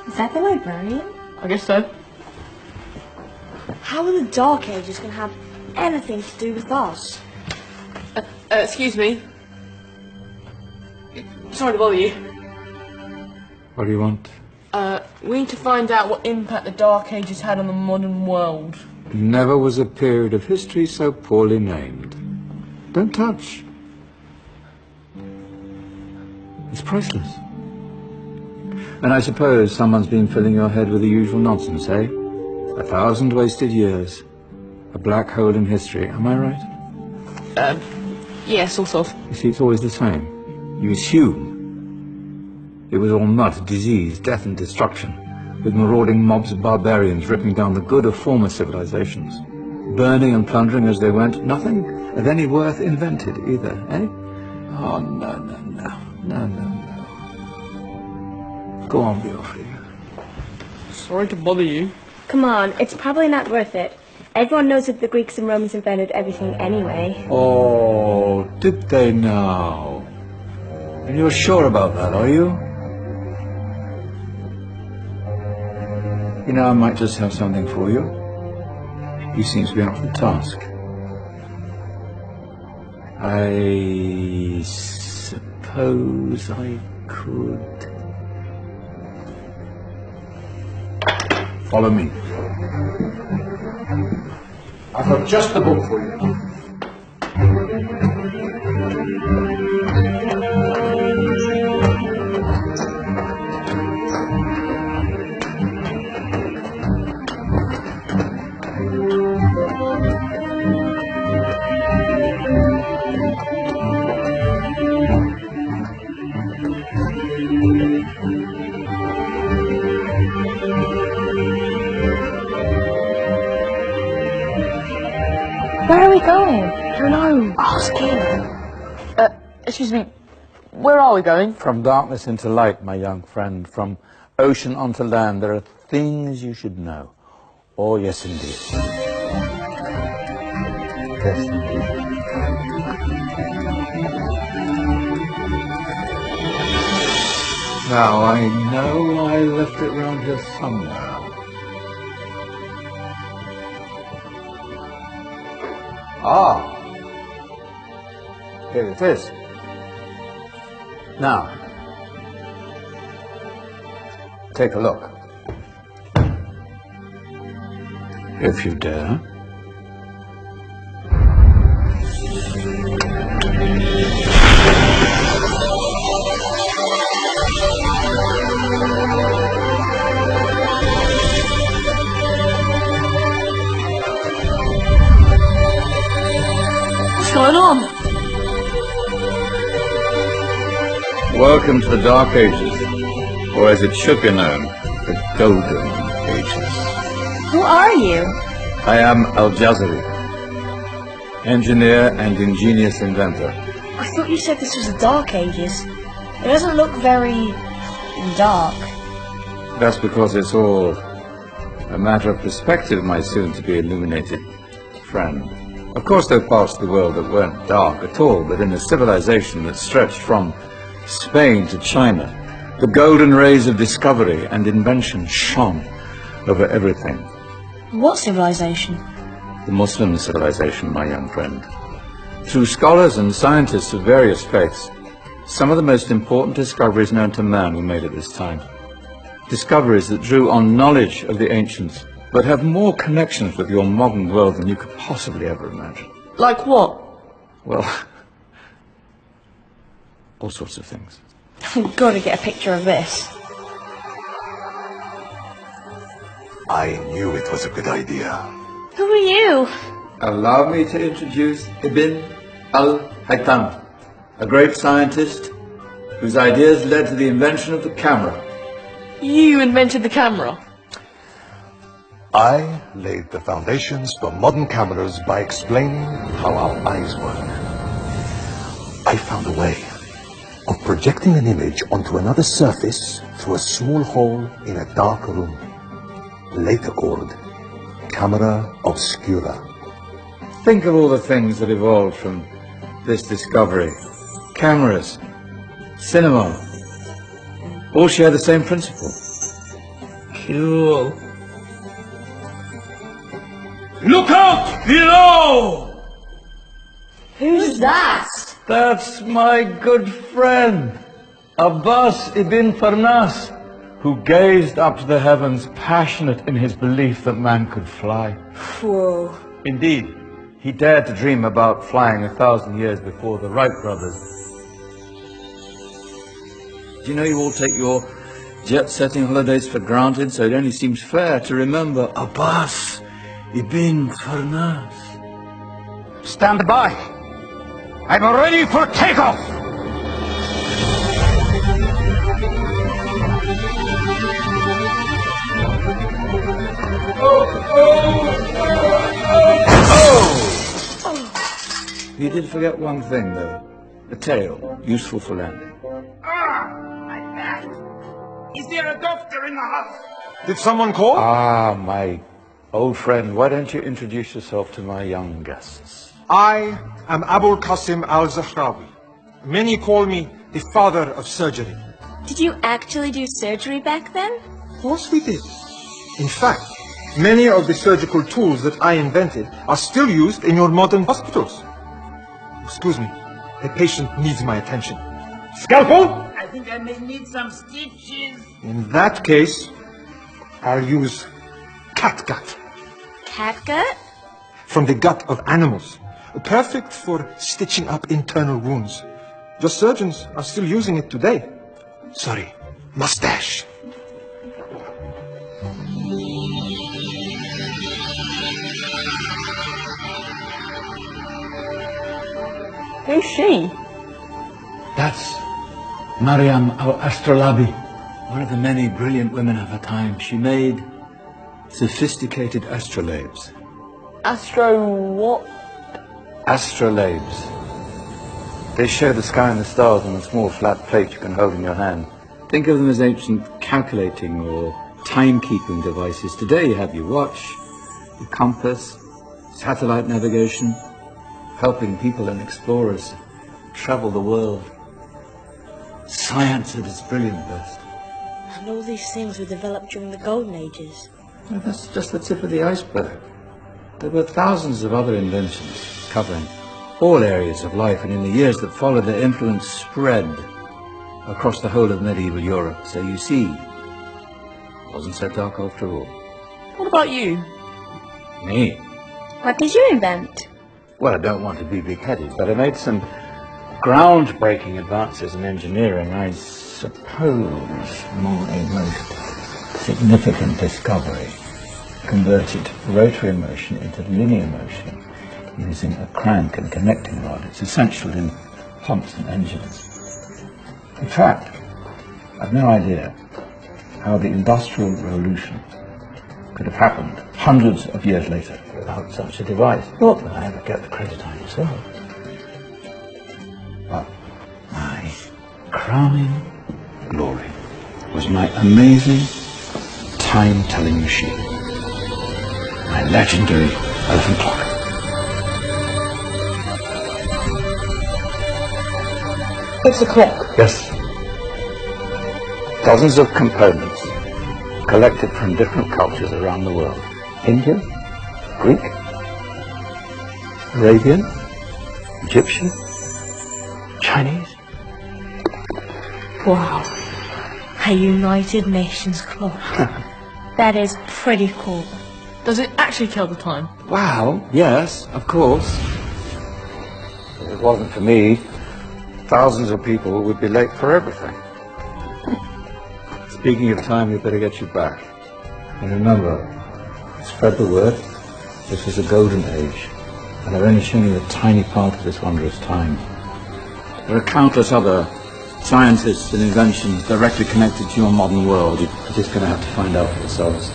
Is that the librarian? I guess so. How are the Dark Ages going to have anything to do with us? Excuse me. Sorry to bother you. What do you want? We need to find out what impact the Dark Ages had on the modern world. Never was a period of history so poorly named. Don't touch. It's priceless. And I suppose someone's been filling your head with the usual nonsense, eh? 1,000 wasted years. A black hole in history, am I right? Yeah, sort of. You see, it's always the same. You assume it was all mud, disease, death and destruction, with marauding mobs of barbarians ripping down the good of former civilizations, burning and plundering as they went. Nothing of any worth invented either, eh? Oh, no. Go on, Beofrey. Sorry to bother you. Come on, it's probably not worth it. Everyone knows that the Greeks and Romans invented everything anyway. Oh, did they now? And you're sure about that, are you? You know, I might just have something for you. He seems to be up for the task. I suppose I could... Follow me. I've got just the book for you. Where are we going? I don't know. Ask him. Excuse me. Where are we going? From darkness into light, my young friend. From ocean onto land. There are things you should know. Oh, yes, indeed. Yes, indeed. Now, I know I left it round here somewhere. Ah, here it is. Now, take a look. If you dare. What's going on? Welcome to the Dark Ages, or as it should be known, the Golden Ages. Who are you? I am Al-Jazari, engineer and ingenious inventor. I thought you said this was the Dark Ages. It doesn't look very... dark. That's because it's all a matter of perspective, my soon-to-be illuminated friend. Of course, there are parts of the world that weren't dark at all, but in a civilization that stretched from Spain to China, the golden rays of discovery and invention shone over everything. What civilization? The Muslim civilization, my young friend. Through scholars and scientists of various faiths, some of the most important discoveries known to man were made at this time. Discoveries that drew on knowledge of the ancients, but have more connections with your modern world than you could possibly ever imagine. Like what? Well, all sorts of things. I've got to get a picture of this. I knew it was a good idea. Who are you? Allow me to introduce Ibn al-Haytham, a great scientist whose ideas led to the invention of the camera. You invented the camera. I laid the foundations for modern cameras by explaining how our eyes work. I found a way of projecting an image onto another surface through a small hole in a dark room, later called camera obscura. Think of all the things that evolved from this discovery. Cameras, cinema, all share the same principle. Cool. Look out below! Who's that? That's my good friend, Abbas ibn Farnas, who gazed up to the heavens, passionate in his belief that man could fly. Whoa. Indeed, he dared to dream about flying 1,000 years before the Wright brothers. Do you know you all take your jet-setting holidays for granted, so it only seems fair to remember Abbas ibn Farnas. Stand by. I'm ready for takeoff. You did forget one thing, though. The tail, useful for landing. My back. Is there a doctor in the house? Did someone call? Ah, my old friend, why don't you introduce yourself to my young guests? I am Qasim al-Zahrawi. Many call me the father of surgery. Did you actually do surgery back then? Of course we did. In fact, many of the surgical tools that I invented are still used in your modern hospitals. Excuse me, the patient needs my attention. Scalpel? I think I may need some stitches. In that case, I'll use catgut. Catgut? From the gut of animals. Perfect for stitching up internal wounds. The surgeons are still using it today. Sorry, mustache. Who's she? That's Maryam al-Astrolabi, one of the many brilliant women of her time. She made sophisticated astrolabes. Astro what? Astrolabes. They show the sky and the stars on a small flat plate you can hold in your hand. Think of them as ancient calculating or timekeeping devices. Today you have your watch, your compass, satellite navigation, helping people and explorers travel the world. Science at its brilliant best. And all these things were developed during the Golden Ages. Well, that's just the tip of the iceberg. There were thousands of other inventions covering all areas of life, and in the years that followed, their influence spread across the whole of medieval Europe. So you see, it wasn't so dark after all. What about you? Me? What did you invent? Well, I don't want to be big-headed, but I made some groundbreaking advances in engineering. I suppose my most significant discovery converted rotary motion into linear motion using a crank and connecting rod. It's essential in pumps and engines. In fact, I've no idea how the Industrial Revolution could have happened hundreds of years later without such a device. Not that I ever get the credit I deserve. But my crowning glory was my amazing time-telling machine. My legendary elephant clock. What's the clock? Yes. Dozens of components collected from different cultures around the world. Indian, Greek, Arabian, Egyptian, Chinese. Wow. A United Nations clock. That is pretty cool. Does it actually kill the time? Wow, yes, of course. If it wasn't for me, thousands of people would be late for everything. Speaking of time, we better get you back. And remember, spread the word. This is a golden age, and I've only shown you a tiny part of this wondrous time. There are countless other scientists and inventions directly connected to your modern world. You're just going to have to find out for yourselves.